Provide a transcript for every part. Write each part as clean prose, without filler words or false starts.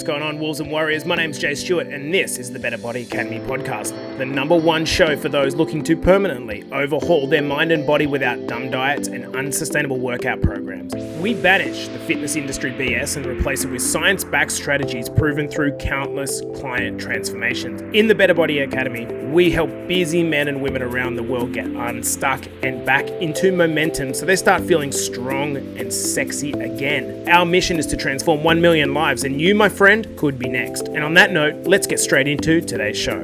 What's going on, Wolves and Warriors? My name's Jase Stewart, and this is the Better Body Academy podcast, the #1 show for those looking to permanently overhaul their mind and body without dumb diets and unsustainable workout programs. We banish the fitness industry BS and replace it with science-backed strategies proven through countless client transformations. In the Better Body Academy, we help busy men and women around the world get unstuck and back into momentum so they start feeling strong and sexy again. Our mission is to transform 1 million lives, and you, my friend, could be next. And on that note, let's get straight into today's show.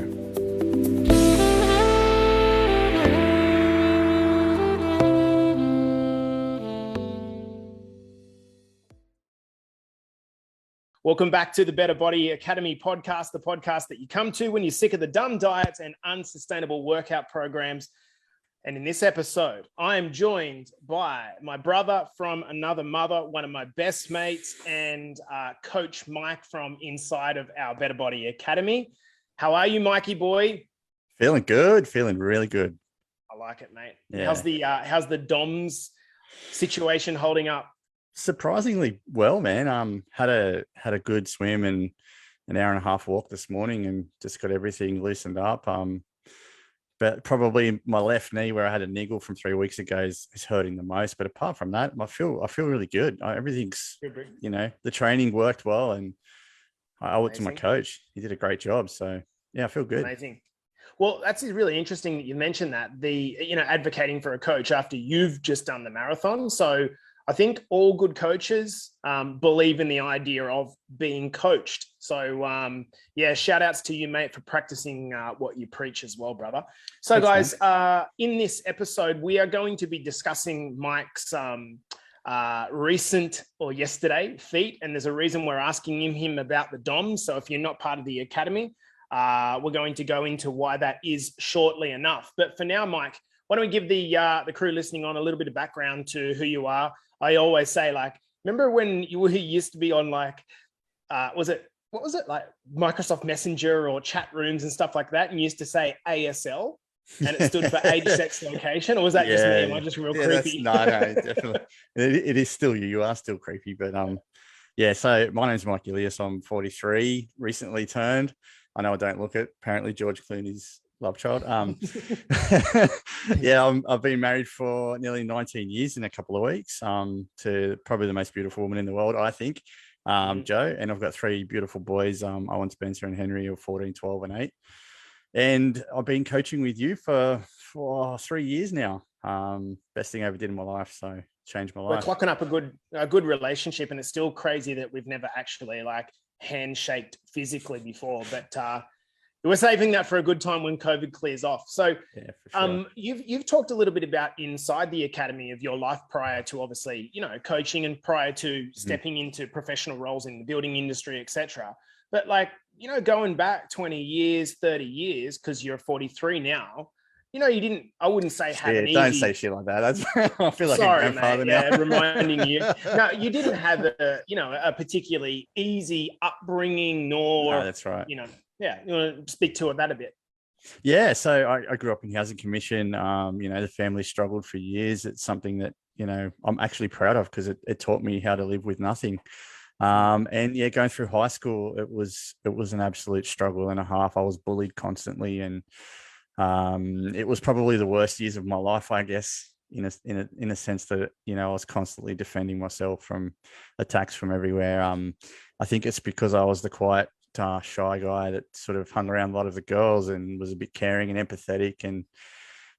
Welcome back to the Better Body Academy podcast, the podcast that you come to when you're sick of the dumb diets and unsustainable workout programs. And in this episode, I am joined by my brother from another mother, one of my best mates, and Coach Mike from inside of our Better Body Academy. How are you, Mikey boy? Feeling good. Feeling really good. I like it, mate. Yeah. How's the DOMS situation holding up? Surprisingly well, man. Had a good swim and an hour and a half walk this morning, and just got everything loosened up. But probably my left knee, where I had a niggle from 3 weeks ago, is hurting the most. But apart from that, I feel really good. Everything's, the training worked well, and I owe it to my coach. He did a great job. So yeah, I feel good. Amazing. Well, that's really interesting that you mentioned that, advocating for a coach after you've just done the marathon. So I think all good coaches believe in the idea of being coached. So shout outs to you, mate, for practicing what you preach as well, brother. So thanks, guys, in this episode, we are going to be discussing Mike's recent or yesterday feat. And there's a reason we're asking him about the DOMs. So if you're not part of the academy, we're going to go into why that is shortly enough. But for now, Mike, why don't we give the crew listening on a little bit of background to who you are? I always say, remember when you used to be on what was it, like Microsoft Messenger or chat rooms and stuff like that, and you used to say ASL, and it stood for age, sex, location, or was that just me? Am I just real creepy? No, definitely. It is still you. You are still creepy, but So my name's Mike Ilias. I'm 43, recently turned. I know I don't look it. Apparently, George Clooney's love child. I've been married for nearly 19 years in a couple of weeks to probably the most beautiful woman in the world, I think, Joe. And I've got 3 beautiful boys, Owen, Spencer, and Henry, of 14, 12, and 8. And I've been coaching with you for 3 years now. Best thing I ever did in my life. So changed my life. We're clocking up a good relationship, and it's still crazy that we've never actually handshaked physically before, but we're saving that for a good time when COVID clears off. So sure. You've talked a little bit about inside the academy of your life prior to obviously, coaching and prior to stepping into professional roles in the building industry, etc. But going back 20 years, 30 years, because you're 43 now, I wouldn't say have an easy... Don't say shit like that. That's I feel like Sorry, a grandfather mate, now. Reminding you. No, you didn't have a particularly easy upbringing, nor... No, that's right. You want to speak to that a bit? Yeah, so I grew up in housing commission. The family struggled for years. It's something that, I'm actually proud of, because it taught me how to live with nothing. Going through high school, it was an absolute struggle and a half. I was bullied constantly, and it was probably the worst years of my life, I guess, in a sense that, I was constantly defending myself from attacks from everywhere. I think it's because I was the quiet, shy guy that sort of hung around a lot of the girls and was a bit caring and empathetic, and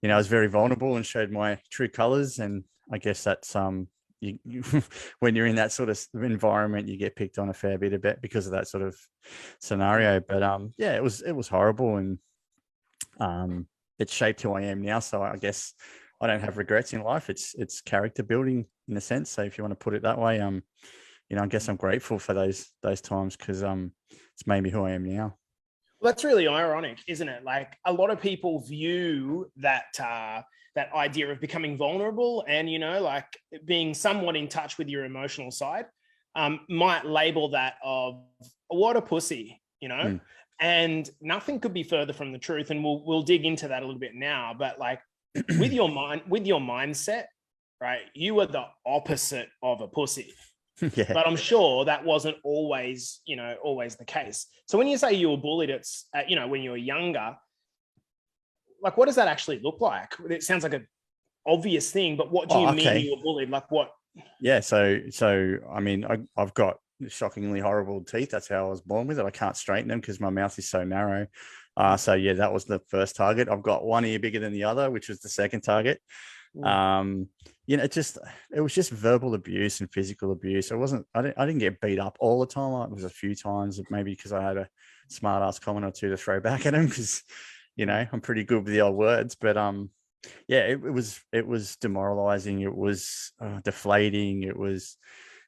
I was very vulnerable and showed my true colors. And I guess that's you when you're in that sort of environment, you get picked on a fair bit because of that sort of scenario. But it was horrible, and it shaped who I am now. So I guess I don't have regrets in life. It's character building in a sense. So if you want to put it that way, I guess I'm grateful for those times, because it's made me who I am now. Well, that's really ironic, isn't it? A lot of people view that idea of becoming vulnerable and, being somewhat in touch with your emotional side, might label that of what a pussy, and nothing could be further from the truth. And we'll dig into that a little bit now, but with your mindset, right? You are the opposite of a pussy. Yeah. But I'm sure that wasn't always, always the case. So when you say you were bullied, it's, when you were younger, like, what does that actually look like? It sounds like an obvious thing, but what do you mean you were bullied? Like what? Yeah. So, I mean, I've got shockingly horrible teeth. That's how I was born with it. I can't straighten them because my mouth is so narrow. So yeah, that was the first target. I've got one ear bigger than the other, which was the second target. It was just verbal abuse and physical abuse. I didn't get beat up all the time. It was a few times, maybe because I had a smart ass comment or two to throw back at him, because I'm pretty good with the old words. But yeah, it was demoralizing. It was deflating. It was,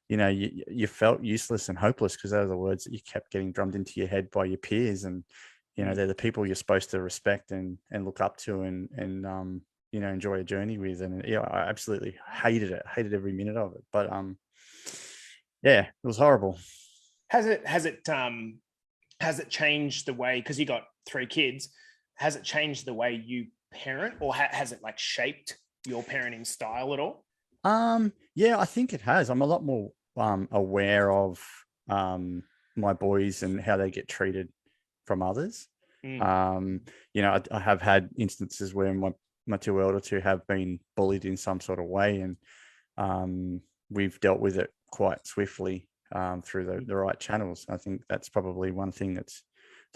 you felt useless and hopeless because those are the words that you kept getting drummed into your head by your peers, and they're the people you're supposed to respect and look up to and enjoy a journey with. And I absolutely hated every minute of it. But yeah, it was horrible. Has it changed the way, because you got 3 kids, has it changed the way you parent, or has it like shaped your parenting style at all? Yeah, I think it has. I'm a lot more aware of my boys and how they get treated from others. I have had instances where my 2 elder 2 have been bullied in some sort of way, and we've dealt with it quite swiftly through the right channels. I think that's probably one thing that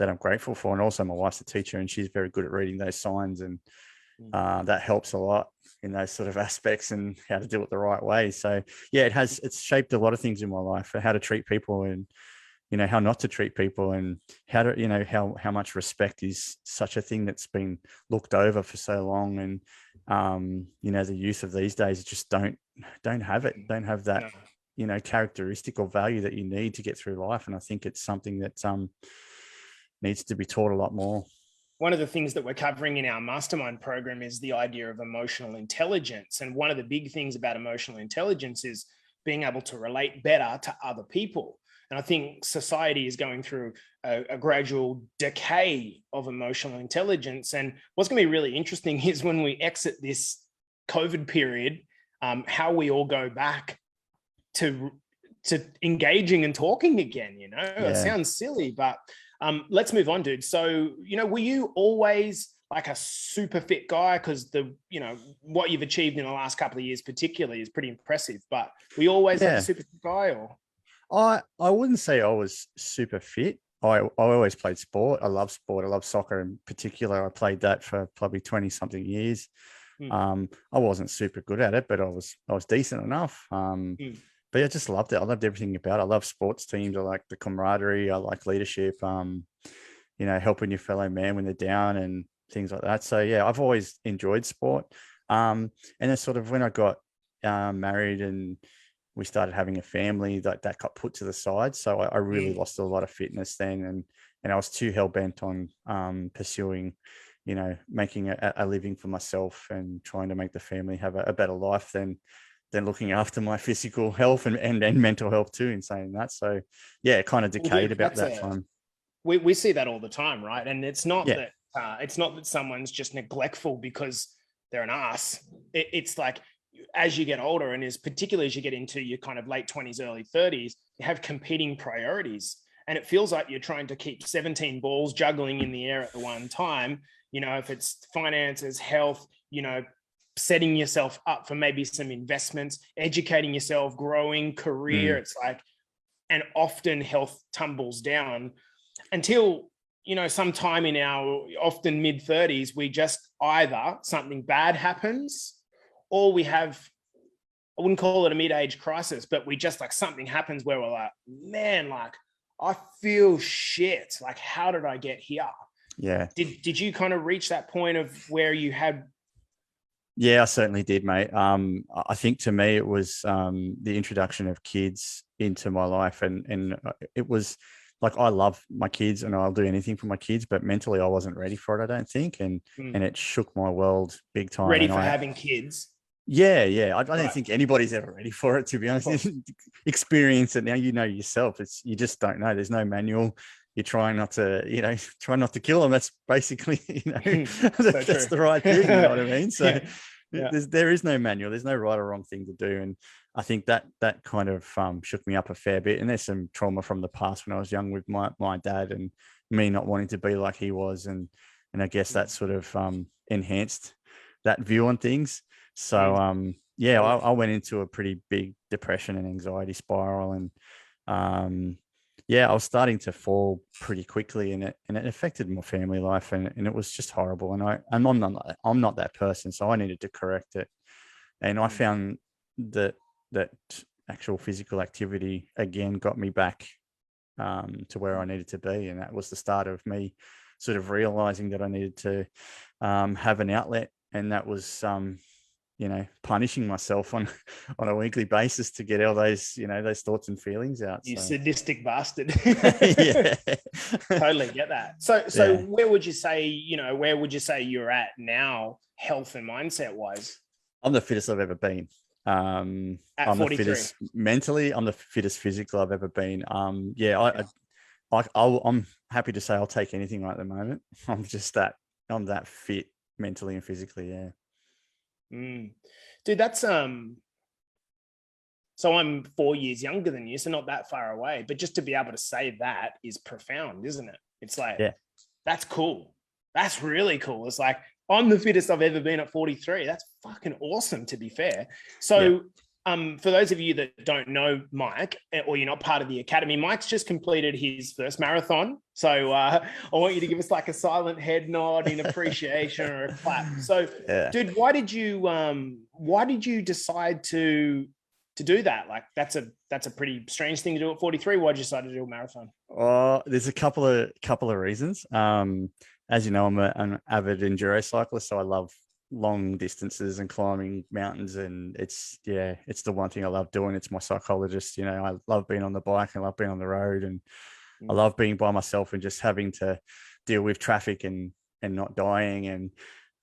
I'm grateful for. And also my wife's a teacher, and she's very good at reading those signs, and that helps a lot in those sort of aspects and how to do it the right way. So yeah, it's shaped a lot of things in my life, how to treat people, and how not to treat people, and how to how much respect is such a thing that's been looked over for so long. And the youth of these days just don't have that characteristic or value that you need to get through life. And I think it's something that needs to be taught a lot more. One of the things that we're covering in our mastermind program is the idea of emotional intelligence. And one of the big things about emotional intelligence is being able to relate better to other people. And I think society is going through a gradual decay of emotional intelligence. And what's going to be really interesting is when we exit this COVID period, how we all go back to engaging and talking again. It sounds silly, but let's move on, dude. So, were you always like a super fit guy? Because what you've achieved in the last couple of years particularly is pretty impressive, but were you always like a super fit guy? Or I wouldn't say I was super fit. I always played sport. I love sport. I love soccer in particular. I played that for probably 20 something years. I wasn't super good at it, but I was decent enough. But I just loved it. I loved everything about it. I love sports teams. I like the camaraderie. I like leadership, helping your fellow man when they're down and things like that. So yeah, I've always enjoyed sport. And then sort of when I got married and we started having a family, that got put to the side. So I really lost a lot of fitness then. And I was too hell-bent on pursuing, making a living for myself and trying to make the family have a better life than looking after my physical health and mental health too, in saying that. So yeah, it kind of decayed about that time. We see that all the time, right? And it's not that someone's just neglectful because they're an ass. It's like, as you get older, and particularly as you get into your kind of late 20s, early 30s, you have competing priorities. And it feels like you're trying to keep 17 balls juggling in the air at the one time. If it's finances, health, setting yourself up for maybe some investments, educating yourself, growing career. It's like, and often health tumbles down until, sometime in our often mid 30s, we just either something bad happens, or we have, I wouldn't call it a mid-age crisis, but we just like something happens where we're like, man, like I feel shit. Like, how did I get here? Yeah. Did you kind of reach that point of where you had? Yeah, I certainly did, mate. I think to me, it was the introduction of kids into my life. And it was like, I love my kids and I'll do anything for my kids, but mentally I wasn't ready for it, I don't think. And it shook my world big time. Ready for having kids? Yeah. I don't think anybody's ever ready for it, to be honest. Experience it now, yourself. You just don't know. There's no manual. You're trying not to kill them. That's basically, that's the right thing. You know what I mean? So there is no manual. There's no right or wrong thing to do. I think that kind of shook me up a fair bit. And there's some trauma from the past when I was young with my dad and me not wanting to be like he was. And I guess that sort of enhanced that view on things. So, I went into a pretty big depression and anxiety spiral. And I was starting to fall pretty quickly, and it affected my family life, and it was just horrible. And I'm not that person. So I needed to correct it. And I found that actual physical activity again got me back to where I needed to be, and that was the start of me sort of realizing that I needed to have an outlet, and that was punishing myself on a weekly basis to get all those those thoughts and feelings out. You sadistic bastard. Yeah, totally get that. So where would you say you're at now, health and mindset wise? I'm the fittest I've ever been. I'm 43. The fittest mentally. I'm the fittest physically I've ever been. I'm happy to say I'll take anything right at the moment. I'm that fit mentally and physically. Yeah. Dude, that's so I'm 4 years younger than you, so not that far away. But just to be able to say that is profound, isn't it? It's like, that's cool. That's really cool. It's like, I'm the fittest I've ever been at 43. That's fucking awesome, to be fair. So, for those of you that don't know Mike, or you're not part of the academy, Mike's just completed his first marathon. So I want you to give us like a silent head nod in appreciation or a clap. So, dude, why did you decide to do that? Like, that's a pretty strange thing to do at 43. Why did you decide to do a marathon? There's a couple of reasons. As you know, I'm an avid enduro cyclist, so I love long distances and climbing mountains, and it's the one thing I love doing. It's my psychologist. I love being on the bike and love being on the road, and I love being by myself and just having to deal with traffic and not dying and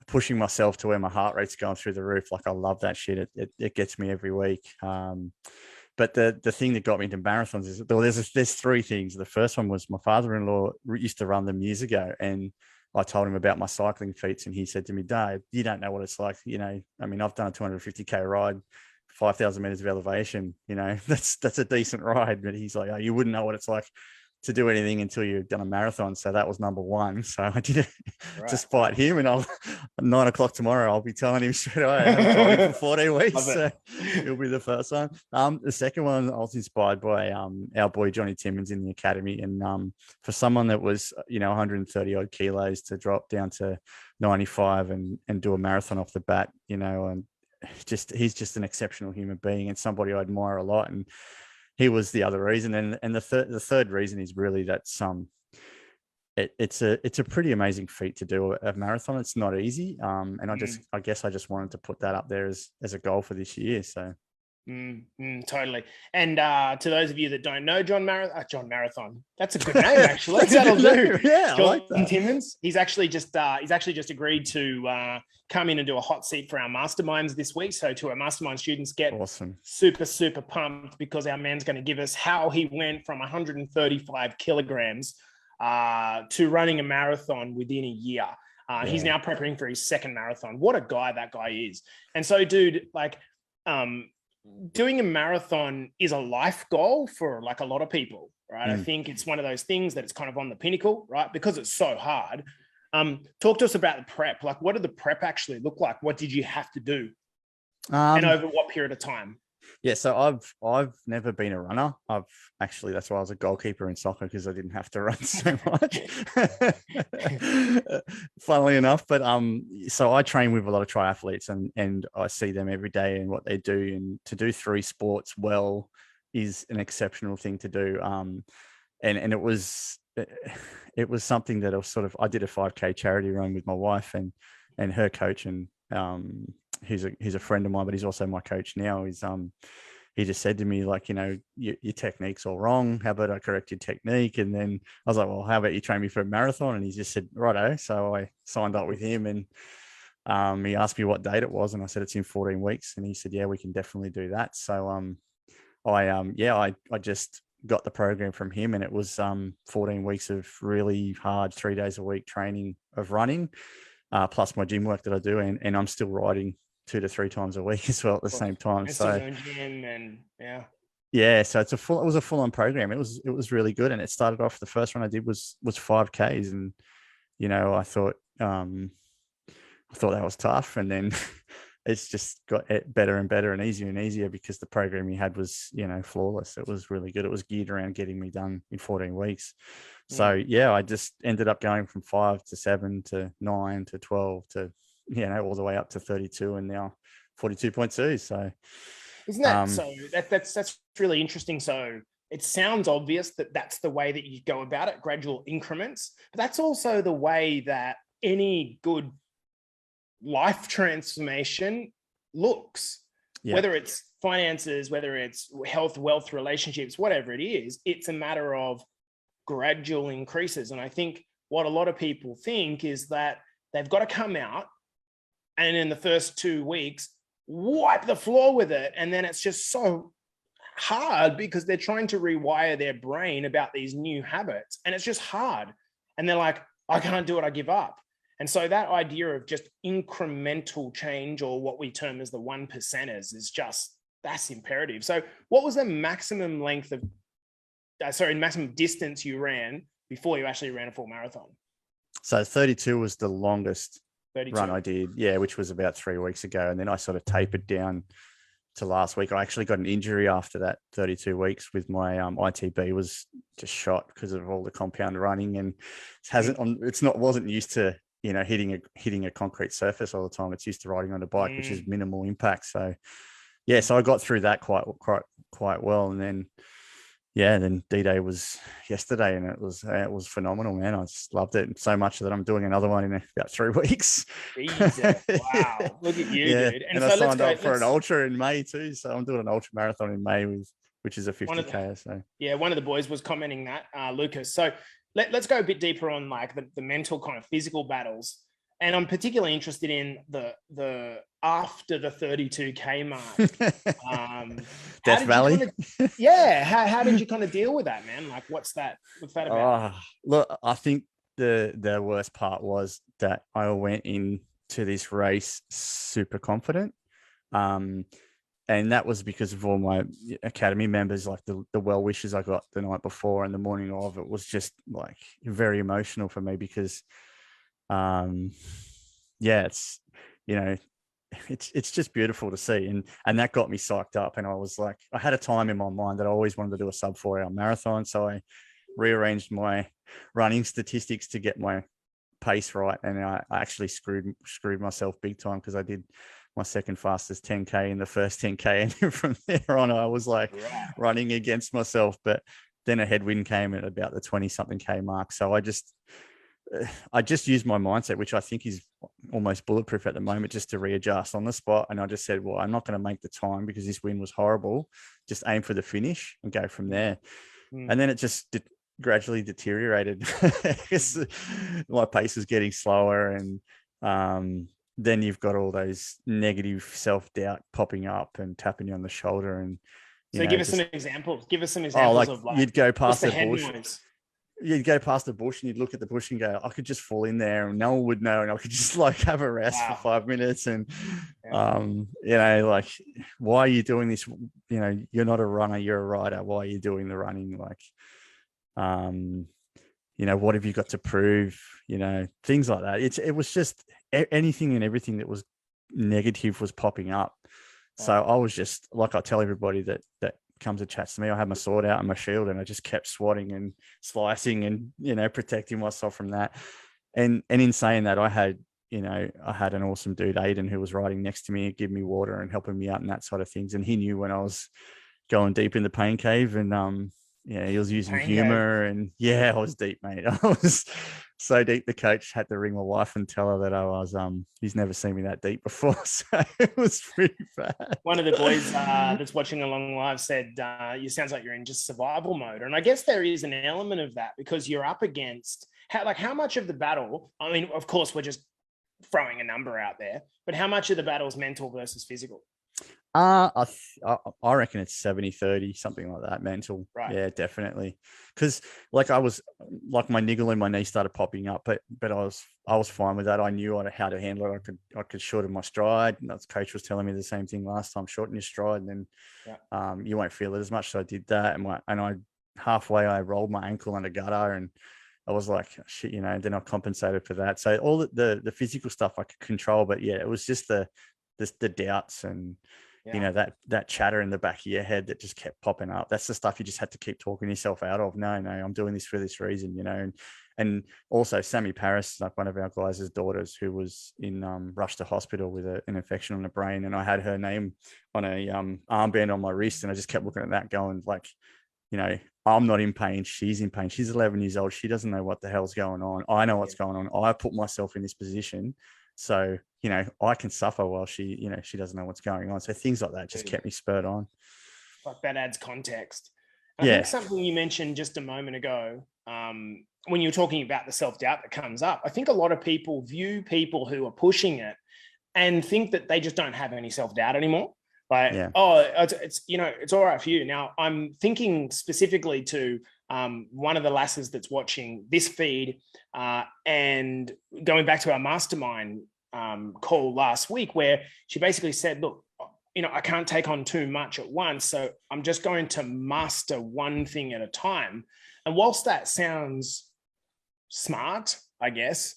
pushing myself to where my heart rate's going through the roof. Like, I love that shit. It gets me every week. But the thing that got me into marathons is, there's three things. The first one was my father-in-law used to run them years ago, and I told him about my cycling feats, and he said to me, "Dad, you don't know what it's like. I mean, I've done a 250K ride, 5,000 meters of elevation. That's a decent ride." But he's like, "Oh, you wouldn't know what it's like to do anything until you've done a marathon." So that was number one. So I did it to spite him, and at 9 o'clock tomorrow, I'll be telling him straight away. I haven't told him for 14 weeks, so he'll be the first one. The second one, I was inspired by our boy Johnny Timmins in the academy, and for someone that was 130 odd kilos to drop down to 95 and do a marathon off the bat, and he's just an exceptional human being and somebody I admire a lot. And he was the other reason, and the third reason is really that it's a pretty amazing feat to do a marathon. It's not easy, and I guess I just wanted to put that up there as a goal for this year. So. Totally. And to those of you that don't know John Marathon, that's a good name actually. That'll do. Yeah, John I like that. Timmins. He's actually just agreed to come in and do a hot seat for our masterminds this week. So to our mastermind students, get awesome, super pumped, because our man's going to give us how he went from 135 kilograms to running a marathon within a year. He's now preparing for his second marathon. What a guy that guy is. And so, dude, like, doing a marathon is a life goal for like a lot of people, right? I think it's one of those things that it's kind of on the pinnacle, right? Because it's so hard. Talk to us about the prep. Like, what did the prep actually look like? What did you have to do? And over what period of time? Yeah, so I've never been a runner. That's why I was a goalkeeper in soccer, because I didn't have to run so much. Funnily enough, but so I train with a lot of triathletes, and I see them every day and what they do, and to do three sports well is an exceptional thing to do. And it was something that I did a 5K charity run with my wife and her coach, and he's a friend of mine, but he's also my coach now. He just said to me, like, your technique's all wrong. How about I correct your technique? And then I was like, well, how about you train me for a marathon? And he just said, righto. So I signed up with him, and he asked me what date it was, and I said it's in 14 weeks. And he said, yeah, we can definitely do that. So I just got the program from him, and it was 14 weeks of really hard 3 days a week training of running, plus my gym work that I do, and I'm still riding 2 to 3 times a week as well at the same time. And so still doing gym and so it was a full-on program. It was really good. And it started off, the first one I did was 5Ks. And, I thought that was tough. And then it's just got better and better and easier because the program you had was, flawless. It was really good. It was geared around getting me done in 14 weeks. So I just ended up going from 5 to 7 to 9 to 12 to, all the way up to 32 and now 42.2. So isn't that so that's really interesting. So it sounds obvious that that's the way that you go about it, gradual increments, but that's also the way that any good life transformation looks. Whether it's finances, whether it's health, wealth, relationships, whatever it is, it's a matter of gradual increases. And I think what a lot of people think is that they've got to come out and in the first 2 weeks wipe the floor with it, and then it's just so hard because they're trying to rewire their brain about these new habits, and it's just hard, and they're like, I can't do it, I give up. And so that idea of just incremental change, or what we term as the 1%ers, is just, that's imperative. So what was the maximum length of maximum distance you ran before you actually ran a full marathon? So 32 was the longest 32. run I did, which was about 3 weeks ago. And then I sort of tapered down to last week. I actually got an injury after that 32 weeks with my ITB was just shot because of all the compound running, and wasn't used to, hitting a concrete surface all the time. It's used to riding on a bike, which is minimal impact. So so I got through that quite well. And then then D-Day was yesterday, and it was phenomenal, man. I just loved it so much that I'm doing another one in about 3 weeks. Jesus. Wow. Look at you, dude. And so I signed up for an ultra in May too. So I'm doing an ultra marathon in May which is a 50K. So one of the boys was commenting that, Lucas. So let's go a bit deeper on like the mental kind of physical battles. And I'm particularly interested in the after the 32K mark. Death Valley. How did you kind of deal with that, man? Like, what's that about? Look, I think the worst part was that I went into this race super confident. And that was because of all my academy members, like the well wishes I got the night before and the morning of. It was just like very emotional for me because it's it's just beautiful to see, and that got me psyched up. And I was like, I had a time in my mind that I always wanted to do a sub 4 hour marathon, so I rearranged my running statistics to get my pace right, and I actually screwed myself big time because I did my second fastest 10K in the first 10K, and from there on I was like running against myself. But then a headwind came at about the 20 something K mark, so I just used my mindset, which I think is almost bulletproof at the moment, just to readjust on the spot. And I just said, well, I'm not going to make the time because this win was horrible. Just aim for the finish and go from there. And then it just gradually deteriorated. My pace was getting slower, and then you've got all those negative self-doubt popping up and tapping you on the shoulder. And give us some examples. Give us some examples of like you'd go past the bush. Noise? You'd go past the bush and you'd look at the bush and go, I could just fall in there and no one would know, and I could just like have a rest for 5 minutes. And like, why are you doing this? You're not a runner, you're a rider. Why are you doing the running? Like, what have you got to prove? Things like that. It was just anything and everything that was negative was popping up. So I was just like, I tell everybody that comes and chats to me, I had my sword out and my shield, and I just kept swatting and slicing and protecting myself from that. And in saying that, I had an awesome dude, Aiden, who was riding next to me, give me water and helping me out and that sort of things. And he knew when I was going deep in the pain cave, and he was using humor, and I was deep, mate. I was so deep. The coach had to ring my wife and tell her that I was he's never seen me that deep before. So it was pretty bad. One of the boys that's watching along live said, you sounds like you're in just survival mode. And I guess there is an element of that because you're up against how much of the battle, I mean, of course, we're just throwing a number out there, but how much of the battle is mental versus physical? I reckon it's 70-30, something like that, mental. Right. Yeah, definitely. Because like I was like my niggle in my knee started popping up, but I was fine with that. I knew how to handle it. I could shorten my stride. And the coach was telling me the same thing last time, shorten your stride, and then you won't feel it as much. So I did that, and I halfway I rolled my ankle under gutter, and I was like, shit, and then I compensated for that. So all the physical stuff I could control, but yeah, it was just the doubts and that chatter in the back of your head that just kept popping up. That's the stuff you just had to keep talking yourself out of. No, I'm doing this for this reason, and also Sammy Paris, like one of our guys' daughters, who was in rushed to hospital with an infection on the brain, and I had her name on a armband on my wrist, and I just kept looking at that going like, I'm not in pain. She's in pain. She's 11 years old. She doesn't know what the hell's going on. I know what's going on. I put myself in this position. So, I can suffer while she, she doesn't know what's going on. So things like that just kept me spurred on. Like that adds context. I think something you mentioned just a moment ago, when you were talking about the self-doubt that comes up, I think a lot of people view people who are pushing it and think that they just don't have any self-doubt anymore. Like, it's it's all right for you. Now, I'm thinking specifically to one of the lasses that's watching this feed, and going back to our mastermind call last week, where she basically said, look, I can't take on too much at once. So I'm just going to master one thing at a time. And whilst that sounds smart, I guess,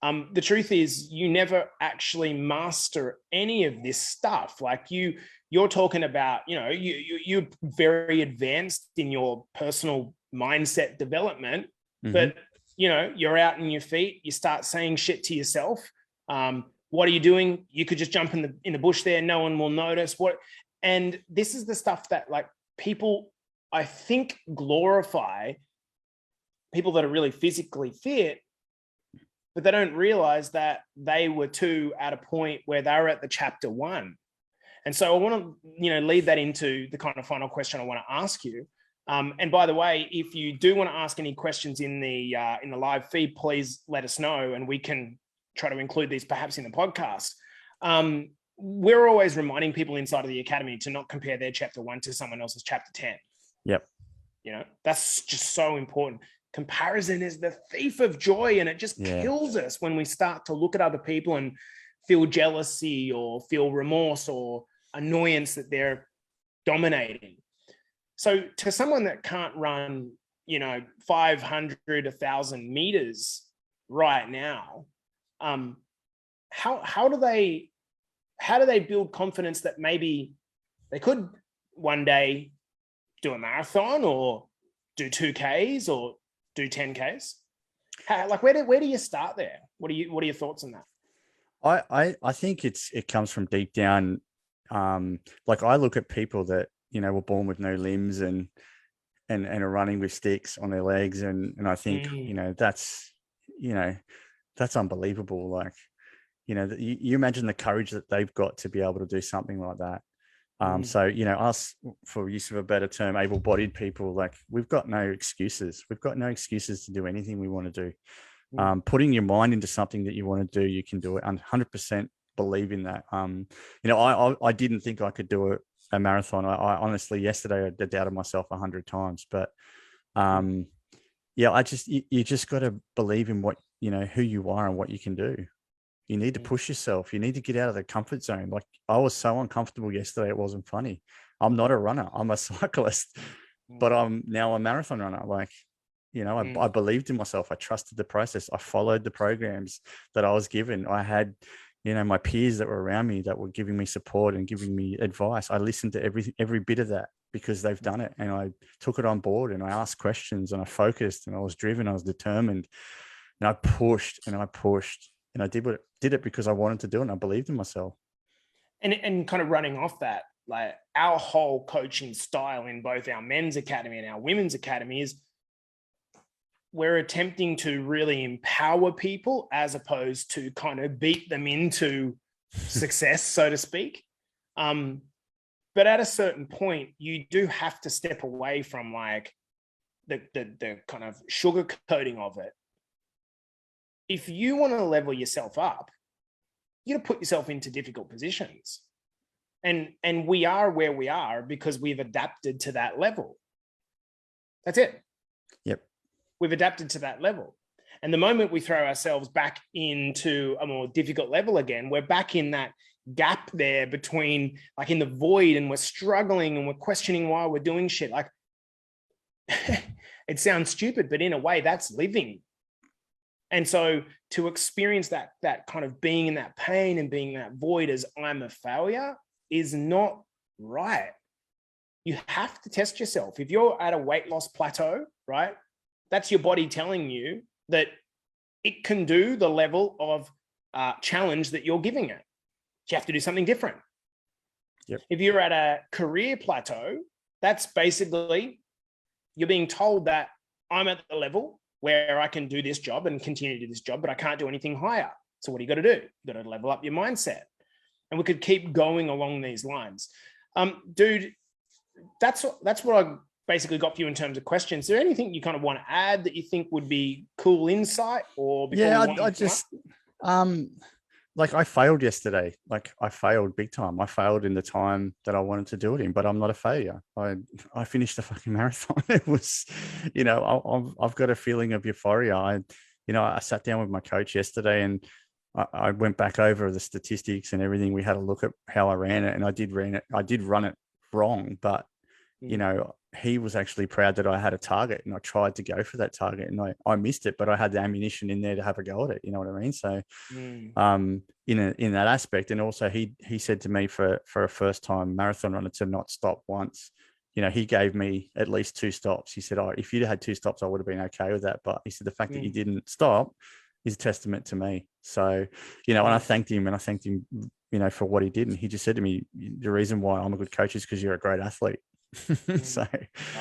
the truth is you never actually master any of this stuff. Like you're talking about, you're very advanced in your personal mindset development, but you're out in your feet, you start saying shit to yourself. What are you doing? You could just jump in the bush there. No one will notice and this is the stuff that like people, I think, glorify people that are really physically fit, but they don't realize that they were too at a point where they were at the chapter 1. And so I want to, lead that into the kind of final question I want to ask you. And by the way, if you do want to ask any questions in the live feed, please let us know, and we can try to include these perhaps in the podcast. We're always reminding people inside of the academy to not compare their chapter 1 to someone else's chapter 10. Yep. That's just so important. Comparison is the thief of joy, and it just kills us when we start to look at other people and feel jealousy or feel remorse or annoyance that they're dominating. So to someone that can't run, 500, 1,000 meters right now, how do they build confidence that maybe they could one day do a marathon or do 2Ks or do 10Ks? Where do you start there? What are your thoughts on that? I think it comes from deep down. Like I look at people that, were born with no limbs and are running with sticks on their legs. And I think, that's unbelievable. Like, you imagine the courage that they've got to be able to do something like that. So, us, for use of a better term, able-bodied people, like we've got no excuses. We've got no excuses to do anything we want to do. Putting your mind into something that you want to do, you can do it. 100% believe in that. I didn't think I could do a marathon. I honestly, yesterday, I doubted myself 100 times, but you just got to believe in what, who you are and what you can do. You need to push yourself. You need to get out of the comfort zone. Like I was so uncomfortable yesterday. It wasn't funny. I'm not a runner. I'm a cyclist, but I'm now a marathon runner. Like, I believed in myself. I trusted the process. I followed the programs that I was given. I had, my peers that were around me that were giving me support and giving me advice. I listened to every bit of that because they've done it, and I took it on board, and I asked questions, and I focused, and I was driven. I was determined, and I pushed and I pushed. And I did it because I wanted to do it, and I believed in myself. And kind of running off that, like our whole coaching style in both our men's academy and our women's academy is we're attempting to really empower people as opposed to kind of beat them into success, so to speak. But at a certain point, you do have to step away from like the kind of sugarcoating of it. If you want to level yourself up, you got to put yourself into difficult positions. And we are where we are because we've adapted to that level. That's it. Yep. We've adapted to that level. And the moment we throw ourselves back into a more difficult level again, we're back in that gap there between, like, in the void, and we're struggling and we're questioning why we're doing shit. Like, it sounds stupid, but in a way that's living. And so to experience that kind of being in that pain and being in that void as I'm a failure is not right. You have to test yourself. If you're at a weight loss plateau, right, that's your body telling you that it can do the level of challenge that you're giving it. You have to do something different. Yep. If you're at a career plateau, that's basically you're being told that I'm at the level where I can do this job and continue to do this job, but I can't do anything higher. So what do you got to do? You got to level up your mindset. And we could keep going along these lines. Dude, that's what I basically got for you in terms of questions. Is there anything you kind of want to add that you think would be cool insight? Or I just like, I failed yesterday. Like, I failed big time. I failed in the time that I wanted to do it in, but I'm not a failure. I finished the fucking marathon. It was, I've got a feeling of euphoria. I sat down with my coach yesterday and I went back over the statistics and everything. We had a look at how I ran it, and I did run it wrong, but he was actually proud that I had a target, and I tried to go for that target, and I missed it, but I had the ammunition in there to have a go at it. You know what I mean? So, in that aspect, and also he said to me, for a first time marathon runner, to not stop once. He gave me at least 2 stops. He said, if you'd had 2 stops, I would have been okay with that. But he said the fact that you didn't stop is a testament to me. So, and I thanked him, for what he did. And he just said to me, the reason why I'm a good coach is because you're a great athlete. So,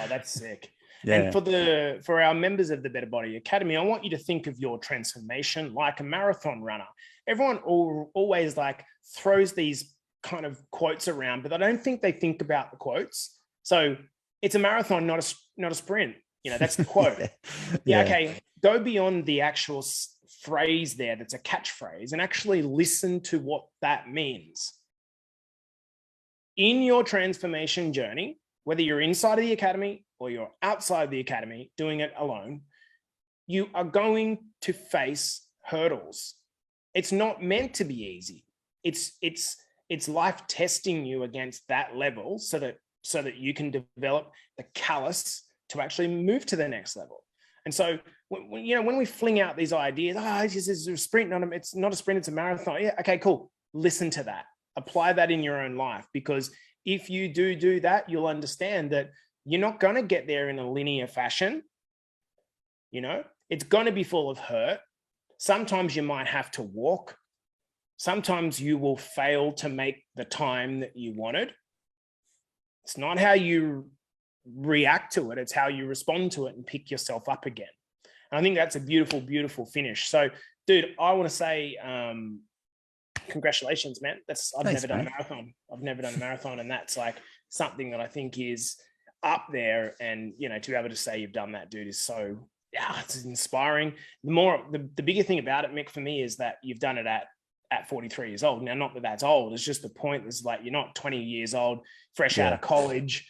that's sick. Yeah. And for our members of the Better Body Academy, I want you to think of your transformation like a marathon runner. Everyone always like throws these kind of quotes around, but I don't think they think about the quotes. So it's a marathon, not a sprint. That's the quote. Yeah. Okay. Go beyond the actual phrase there. That's a catchphrase, and actually listen to what that means. In your transformation journey, whether you're inside of the academy or you're outside the academy doing it alone, you are going to face hurdles. It's not meant to be easy. It's life testing you against that level so that you can develop the callus to actually move to the next level. And so when we fling out these ideas, this is a sprint, it's not a sprint, it's a marathon. Yeah, okay, cool. Listen to that. Apply that in your own life, because if you do that, you'll understand that you're not going to get there in a linear fashion. It's going to be full of hurt. Sometimes you might have to walk. Sometimes you will fail to make the time that you wanted. It's not how you react to it. It's how you respond to it and pick yourself up again. And I think that's a beautiful, beautiful finish. So, dude, I want to say, congratulations, man. I've never done a marathon, and that's like something that I think is up there. And to be able to say you've done that, dude, is so it's inspiring. The bigger thing about it, Mick, for me, is that you've done it at 43 years old. Now, not that that's old. It's just the point is, like, you're not 20 years old, fresh out of college,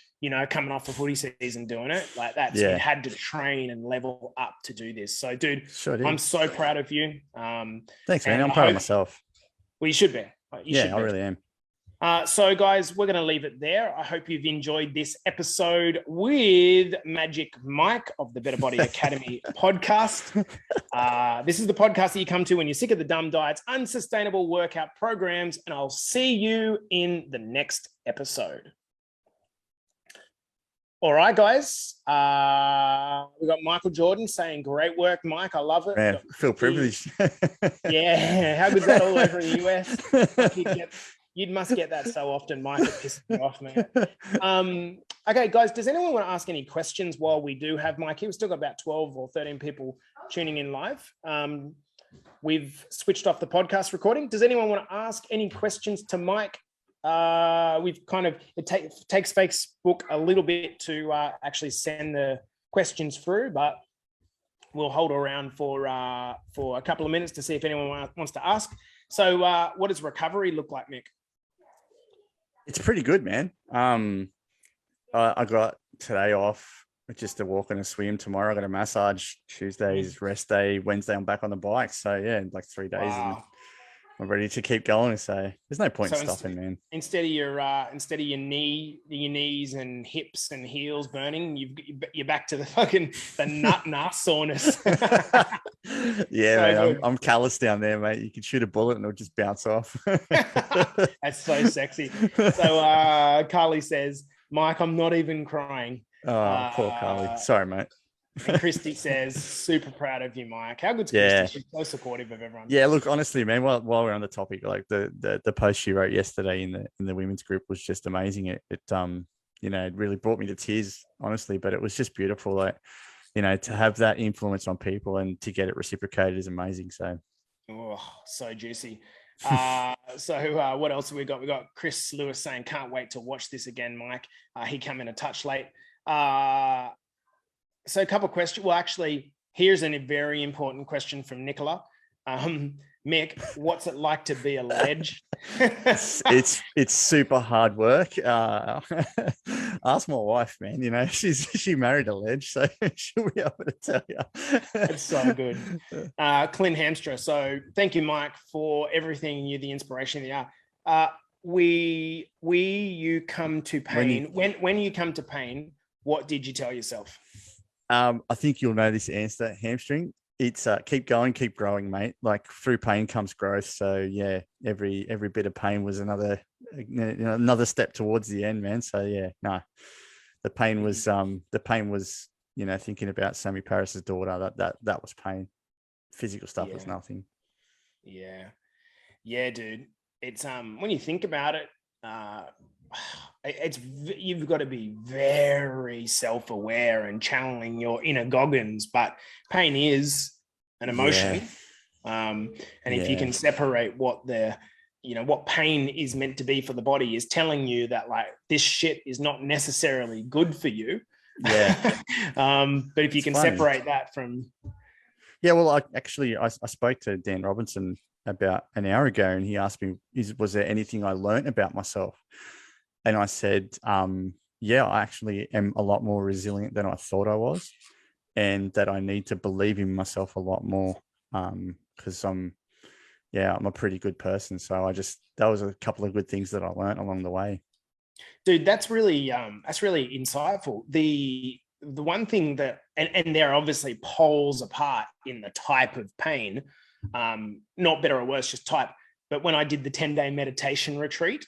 coming off the footy season doing it. Like, that's you had to train and level up to do this. So, dude, I'm so proud of you. Thanks, man. I'm proud of myself. Well, you should be. I really am. So, guys, we're going to leave it there. I hope you've enjoyed this episode with Magic Mike of the Better Body Academy podcast. This is the podcast that you come to when you're sick of the dumb diets, unsustainable workout programs, and I'll see you in the next episode. All right, guys. We got Michael Jordan saying, "Great work, Mike. I love it." Man, feel privileged. Yeah, how good's that all over in the US? You must get that so often, Mike. It pisses me off, man. Okay, guys, does anyone want to ask any questions while we do have Mike here? We've still got about 12 or 13 people tuning in live. We've switched off the podcast recording. Does anyone want to ask any questions to Mike? It takes Facebook a little bit to actually send the questions through, but we'll hold around for a couple of minutes to see if anyone wants to ask. So what does recovery look like, Mick? It's pretty good, man. I got today off just to walk and a swim. Tomorrow I got a massage. Tuesday's rest day. Wednesday I'm back on the bike. So yeah, in like 3 days and Wow. I'm ready to keep going. So there's no point So in stopping, man. instead of your knees and hips and heels burning, you're back to the nut soreness. Yeah, So man, I'm callous down there, mate. You can shoot a bullet and it'll just bounce off. That's so sexy. So Carly says, Mike, I'm not even crying. Oh, poor Carly. Sorry, mate. And Christy says, super proud of you, Mike. How good's Yeah. Christy? She's so supportive of everyone. Yeah, look, honestly, man, while we're on the topic, like the post she wrote yesterday in the women's group was just amazing. It it really brought me to tears, honestly, but it was just beautiful. Like, to have that influence on people and to get it reciprocated is amazing. So so juicy. So what else have we got? We got Chris Lewis saying, can't wait to watch this again, Mike. He came in a touch late. So a couple of questions. Well, actually, here's a very important question from Nicola. Mick, what's it like to be a ledge? it's super hard work. Ask my wife, man. She married a ledge, so she'll be able to tell you. It's so good. Clint Hamstra. So thank you, Mike, for everything. You're the inspiration that you are. You come to pain. When you come to pain, what did you tell yourself? I think you'll know this answer. Hamstring. It's keep going, keep growing, mate. Like through pain comes growth. So yeah, every bit of pain was another step towards the end, man. So yeah, no, the pain was thinking about Sammy Paris's daughter. That was pain. Physical stuff was nothing. Yeah, dude. It's when you think about it, you've got to be very self-aware and channeling your inner Goggins, but pain is an emotion. And if you can separate what pain is meant to be for the body is telling you that like this shit is not necessarily good for you. Yeah. But if you can separate that from. Yeah. Well, I spoke to Dan Robinson about an hour ago and he asked me, was there anything I learned about myself? And I said, I actually am a lot more resilient than I thought I was, and that I need to believe in myself a lot more because I'm a pretty good person. So that was a couple of good things that I learned along the way. Dude, that's really insightful. The one thing that, and they're obviously poles apart in the type of pain, not better or worse, just type. But when I did the 10-day meditation retreat,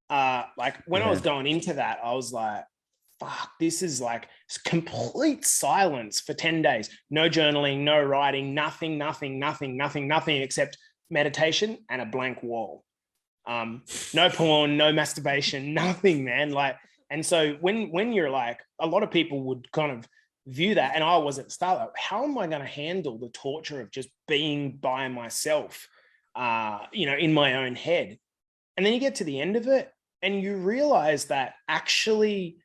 I was going into that, I was like, fuck, this is like complete silence for 10 days. No journaling, no writing, nothing except meditation and a blank wall. No porn, no masturbation, nothing, man. Like, and so when you're like, a lot of people would kind of view that, and I was at the start, like, how am I going to handle the torture of just being by myself, in my own head? And then you get to the end of it and you realize that actually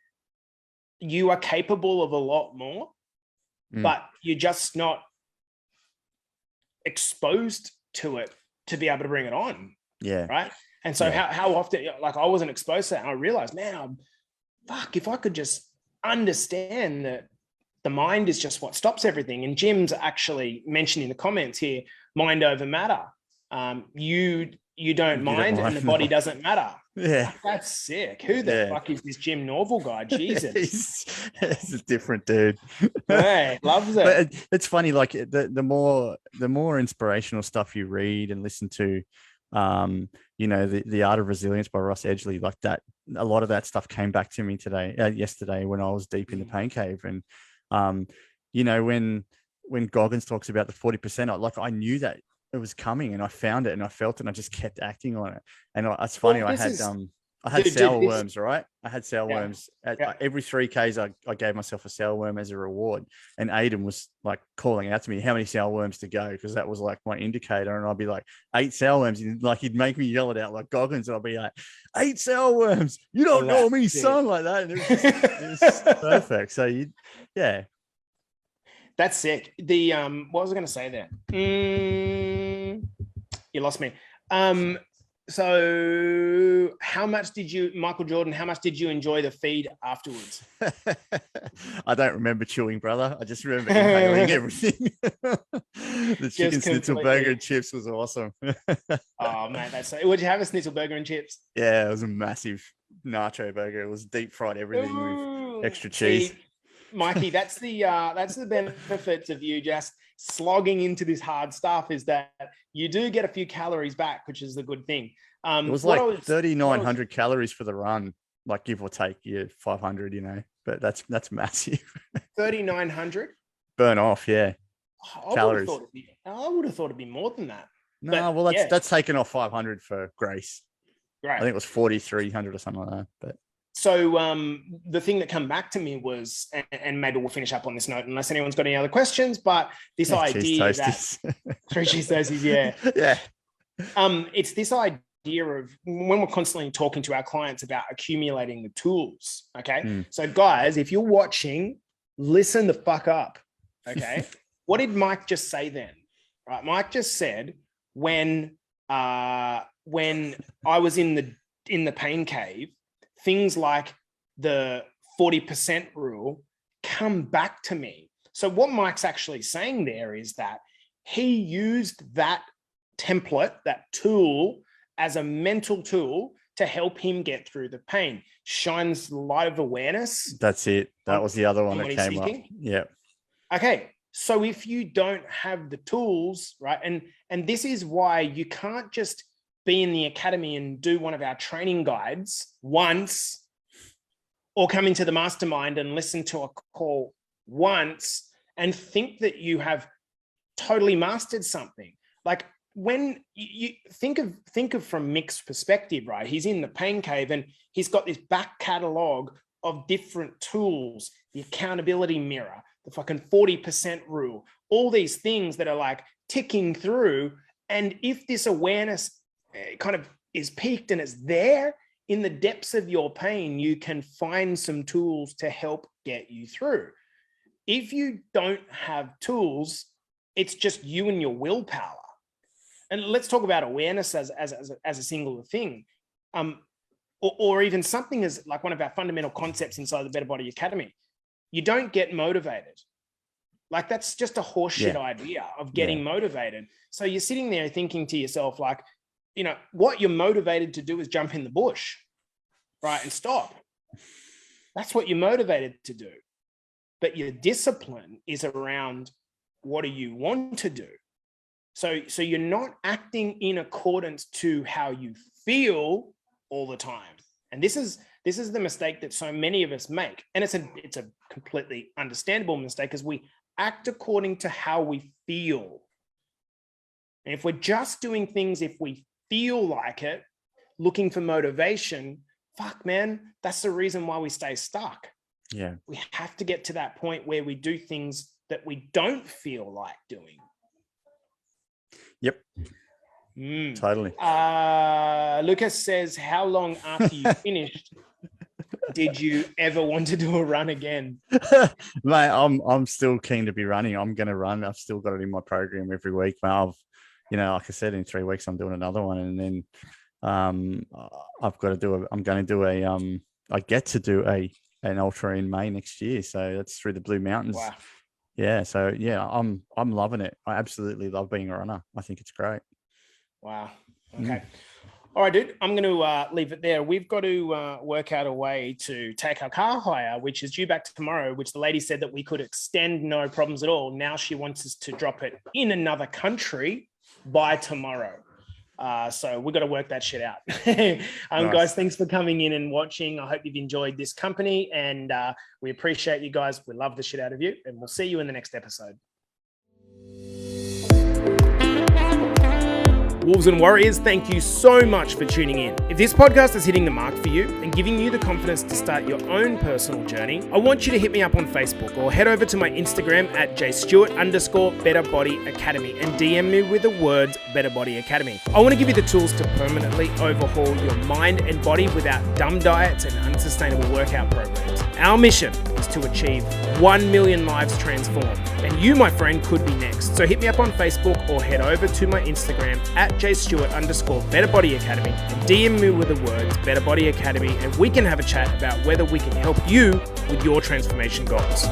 you are capable of a lot more, but you're just not exposed to it to be able to bring it on. Yeah. Right. And so how often, like, I wasn't exposed to that. And I realized, man, if I could just understand that the mind is just what stops everything. And Jim's actually mentioned in the comments here, mind over matter. You don't mind and the body doesn't matter. Yeah. That's sick. Who the fuck is this Jim Norval guy? Jesus. He's a different dude. Hey, loves it. But it's funny, like the more inspirational stuff you read and listen to, the Art of Resilience by Ross Edgley, like that, a lot of that stuff came back to me yesterday when I was deep in the pain cave. And, when Goggins talks about the 40%, I knew that it was coming and I found it and I felt it and I just kept acting on it. And it's funny. I had sour worms, right? I had sour worms at every 3Ks. I gave myself a sour worm as a reward. And Aiden was like calling out to me, how many sour worms to go? Because that was like my indicator. And I'd be like, 8 sour worms. And like, he'd make me yell it out like Goggins. And I'd be like, 8 sour worms. You don't know me, son, like that. And it was perfect. So that's sick. What was I going to say there? You lost me. So Michael Jordan, how much did you enjoy the feed afterwards? I don't remember chewing, brother. I just remember inhaling everything. The chicken schnitzel burger and chips was awesome. Oh, man, would you have a schnitzel burger and chips? Yeah, it was a massive nacho burger. It was deep fried everything with extra cheese. See, Mikey, that's the benefits of you just slogging into this hard stuff, is that you do get a few calories back, which is the good thing. It was like 3,900 calories for the run, like give or take 500, but that's massive. 3,900 burn off, yeah. Calories. I would have thought it'd be more than that. No, well, that's taken off 500 for Grace. Right. I think it was 4,300 or something like that. But so the thing that came back to me was, and maybe we'll finish up on this note unless anyone's got any other questions, but this idea that 3 cheese toasties, yeah. It's this idea of when we're constantly talking to our clients about accumulating the tools. Okay. So guys, if you're watching, listen the fuck up. Okay. What did Mike just say then? Right. Mike just said, when I was in the pain cave, things like the 40% rule come back to me. So what Mike's actually saying there is that he used that template, that tool, as a mental tool to help him get through the pain. Shines the light of awareness. That's it. That was the other one that came up. Yeah. Okay. So if you don't have the tools, right, and this is why you can't just be in the academy and do one of our training guides once, or come into the mastermind and listen to a call once and think that you have totally mastered something. Like when you think of from Mick's perspective, right? He's in the pain cave and he's got this back catalog of different tools, the accountability mirror, the fucking 40% rule, all these things that are like ticking through. And if this awareness kind of is peaked and it's there in the depths of your pain, you can find some tools to help get you through. If you don't have tools, it's just you and your willpower. And let's talk about awareness as a singular thing, or even something as like one of our fundamental concepts inside the Better Body Academy. You don't get motivated. Like that's just a horseshit idea of getting motivated. So you're sitting there thinking to yourself, like, what you're motivated to do is jump in the bush, right? And stop. That's what you're motivated to do. But your discipline is around what do you want to do? So you're not acting in accordance to how you feel all the time. And this is the mistake that so many of us make. And it's a completely understandable mistake, because we act according to how we feel. And if we're just doing things if we feel like it, looking for motivation, fuck, man, that's the reason why we stay stuck. Yeah. We have to get to that point where we do things that we don't feel like doing. Yep. Totally. Lucas says, how long after you finished did you ever want to do a run again? Mate, I'm still keen to be running. I'm going to run. I've still got it in my program every week. Like I said, in 3 weeks, I'm doing another one. And then I'm going to do I get to do an ultra in May next year. So that's through the Blue Mountains. Wow. Yeah. So yeah, I'm loving it. I absolutely love being a runner. I think it's great. Wow. Okay. All right, dude, I'm going to leave it there. We've got to work out a way to take our car hire, which is due back tomorrow, which the lady said that we could extend, no problems at all. Now she wants us to drop it in another country by tomorrow. So we've got to work that shit out. Nice. Guys, thanks for coming in and watching. I hope you've enjoyed this company, and we appreciate you guys. We love the shit out of you, and we'll see you in the next episode. Wolves and Warriors, thank you so much for tuning in. If this podcast is hitting the mark for you and giving you the confidence to start your own personal journey, I want you to hit me up on Facebook or head over to my Instagram at JStewart_Better Body Academy and DM me with the words Better Body Academy. I want to give you the tools to permanently overhaul your mind and body without dumb diets and unsustainable workout programs. Our mission is to achieve 1 million lives transformed. And you, my friend, could be next. So hit me up on Facebook or head over to my Instagram at @JStewart_BetterBodyAcademy and DM me with the words Better Body Academy, and we can have a chat about whether we can help you with your transformation goals.